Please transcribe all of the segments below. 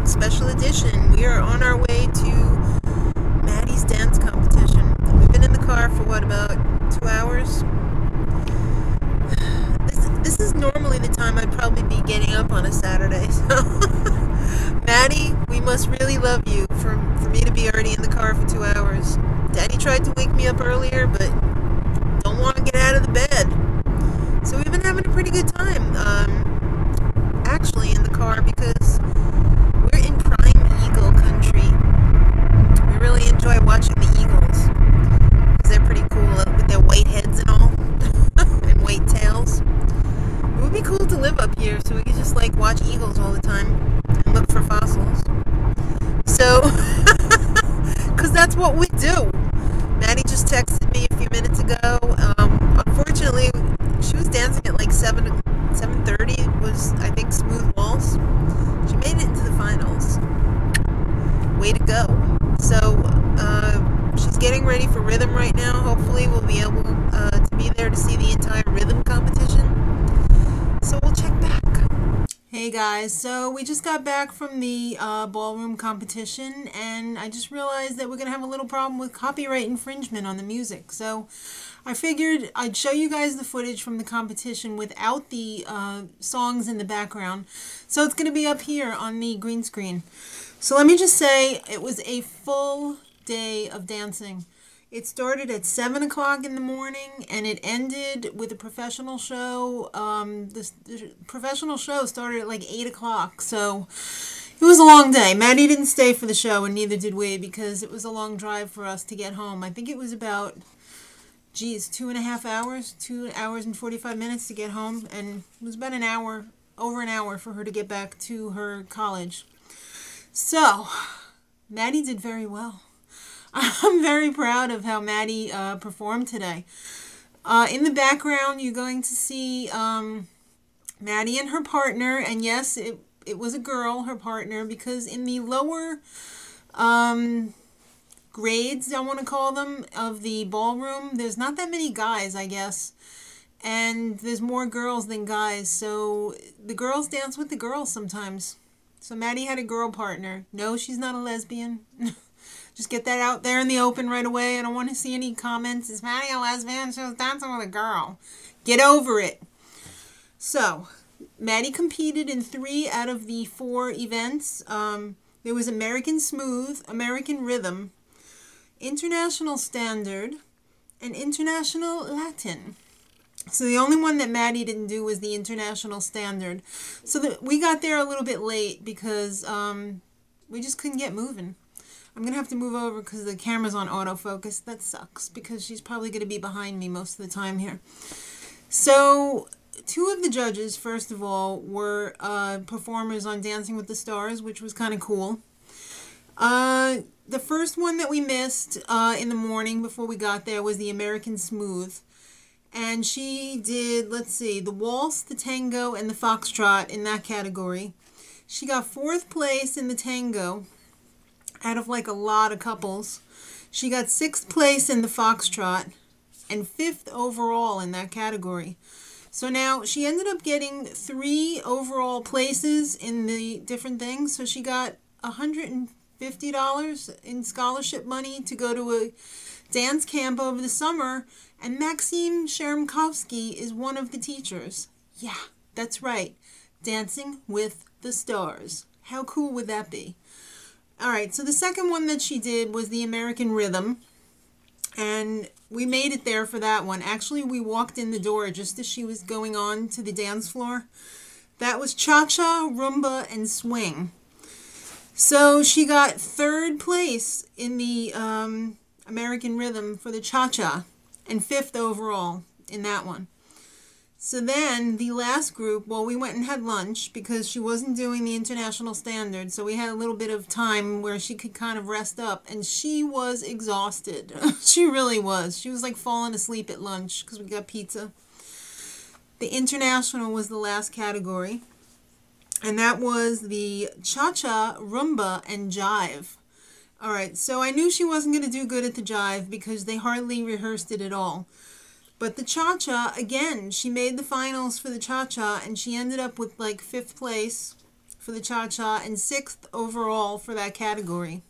special edition. We are on our way to Maddie's dance competition. We've been in the car for what, about 2 hours? This is normally the time I'd probably be getting up on a Saturday, so Maddie, we must really love you for me to be already in the car for 2 hours. Daddy tried to wake me up earlier, but don't want to get out of the bed. So we've been having a pretty good time, actually in the car, because we're in prime eagle country. We really enjoy watching the eagles, because they're pretty cool with their white heads and all, and white tails. It would be cool to live up here so we could just like watch eagles all the time and look for fossils. So, because that's what we do. Maddie just texted me a few minutes ago. Unfortunately, she was dancing at like 7:30. It was, I think, smooth waltz. She made it into the finals. Way to go. So, she's getting ready for rhythm right now. Hopefully we'll be able to be there to see the entire rhythm competition. So we'll check back. Hey guys, so we just got back from the ballroom competition, and I just realized that we're going to have a little problem with copyright infringement on the music. So I figured I'd show you guys the footage from the competition without the songs in the background. So it's going to be up here on the green screen. So let me just say, it was a full day of dancing. It started at 7 o'clock in the morning, and it ended with a professional show. The professional show started at like 8 o'clock, so it was a long day. Maddie didn't stay for the show, and neither did we, because it was a long drive for us to get home. I think it was about, 2.5 hours, 2 hours and 45 minutes to get home, and it was about an hour, over an hour for her to get back to her college. So, Maddie did very well. I'm very proud of how Maddie performed today. In the background, you're going to see Maddie and her partner, and yes, it was a girl, her partner, because in the lower grades, I want to call them, of the ballroom, there's not that many guys, I guess, and there's more girls than guys, so the girls dance with the girls sometimes. So Maddie had a girl partner. No, she's not a lesbian. Just get that out there in the open right away. I don't want to see any comments. Is Maddie a lesbian? She was dancing with a girl. Get over it. So, Maddie competed in 3 out of the 4 events. There was American Smooth, American Rhythm, International Standard, and International Latin. So the only one that Maddie didn't do was the International Standard. So we got there a little bit late because we just couldn't get moving. I'm going to have to move over because the camera's on autofocus. That sucks because she's probably going to be behind me most of the time here. So 2 of the judges, first of all, were performers on Dancing with the Stars, which was kind of cool. The first one that we missed in the morning before we got there was the American Smooth. And she did, let's see, the waltz, the tango, and the foxtrot in that category. She got 4th place in the tango out of like a lot of couples. She got 6th place in the foxtrot and 5th overall in that category. So now she ended up getting 3 overall places in the different things. So she got $150 in scholarship money to go to a dance camp over the summer, and Maxime Shermkovsky is one of the teachers. Yeah, that's right. Dancing with the Stars. How cool would that be? Alright, so the second one that she did was the American Rhythm, and we made it there for that one. Actually, we walked in the door just as she was going on to the dance floor. That was Cha-Cha, Rumba, and Swing. So she got 3rd place in the American Rhythm for the Cha-Cha, and 5th overall in that one. So then the last group, well, we went and had lunch because she wasn't doing the International Standard, so we had a little bit of time where she could kind of rest up, and she was exhausted. She really was. She was like falling asleep at lunch because we got pizza. The International was the last category, and that was the Cha-Cha, Rumba, and Jive. Alright, so I knew she wasn't going to do good at the Jive because they hardly rehearsed it at all. But the Cha-Cha, again, she made the finals for the Cha-Cha, and she ended up with like 5th place for the cha-cha and 6th overall for that category.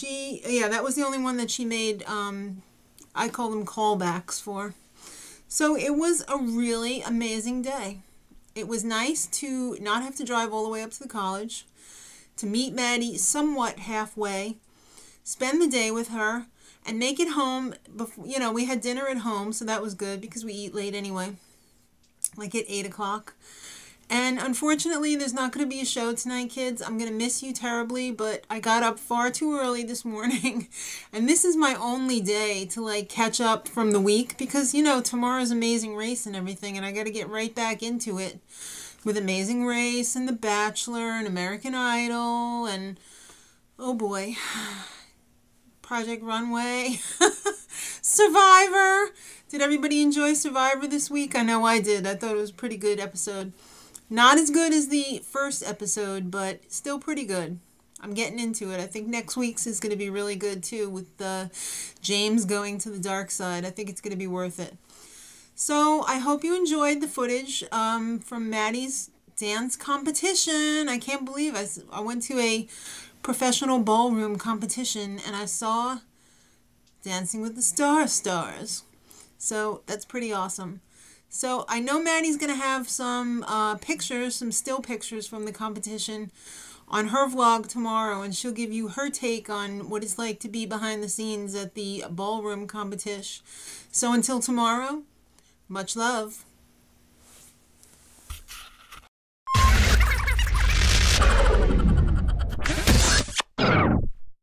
Yeah, that was the only one that she made, I call them callbacks for. So it was a really amazing day. It was nice to not have to drive all the way up to the college, to meet Maddie somewhat halfway, spend the day with her, and make it home. Before, you know, we had dinner at home, so that was good because we eat late anyway, like at 8 o'clock. And unfortunately, there's not going to be a show tonight, kids. I'm going to miss you terribly, but I got up far too early this morning. And this is my only day to, like, catch up from the week because, you know, tomorrow's Amazing Race and everything, and I got to get right back into it with Amazing Race and The Bachelor and American Idol and, oh boy, Project Runway, Survivor. Did everybody enjoy Survivor this week? I know I did. I thought it was a pretty good episode. Not as good as the first episode, but still pretty good. I'm getting into it. I think next week's is going to be really good, too, with James going to the dark side. I think it's going to be worth it. So I hope you enjoyed the footage from Maddie's dance competition. I can't believe I went to a professional ballroom competition, and I saw Dancing with the Stars. So that's pretty awesome. So I know Maddie's going to have some pictures, some still pictures from the competition on her vlog tomorrow, and she'll give you her take on what it's like to be behind the scenes at the ballroom competition. So until tomorrow, much love.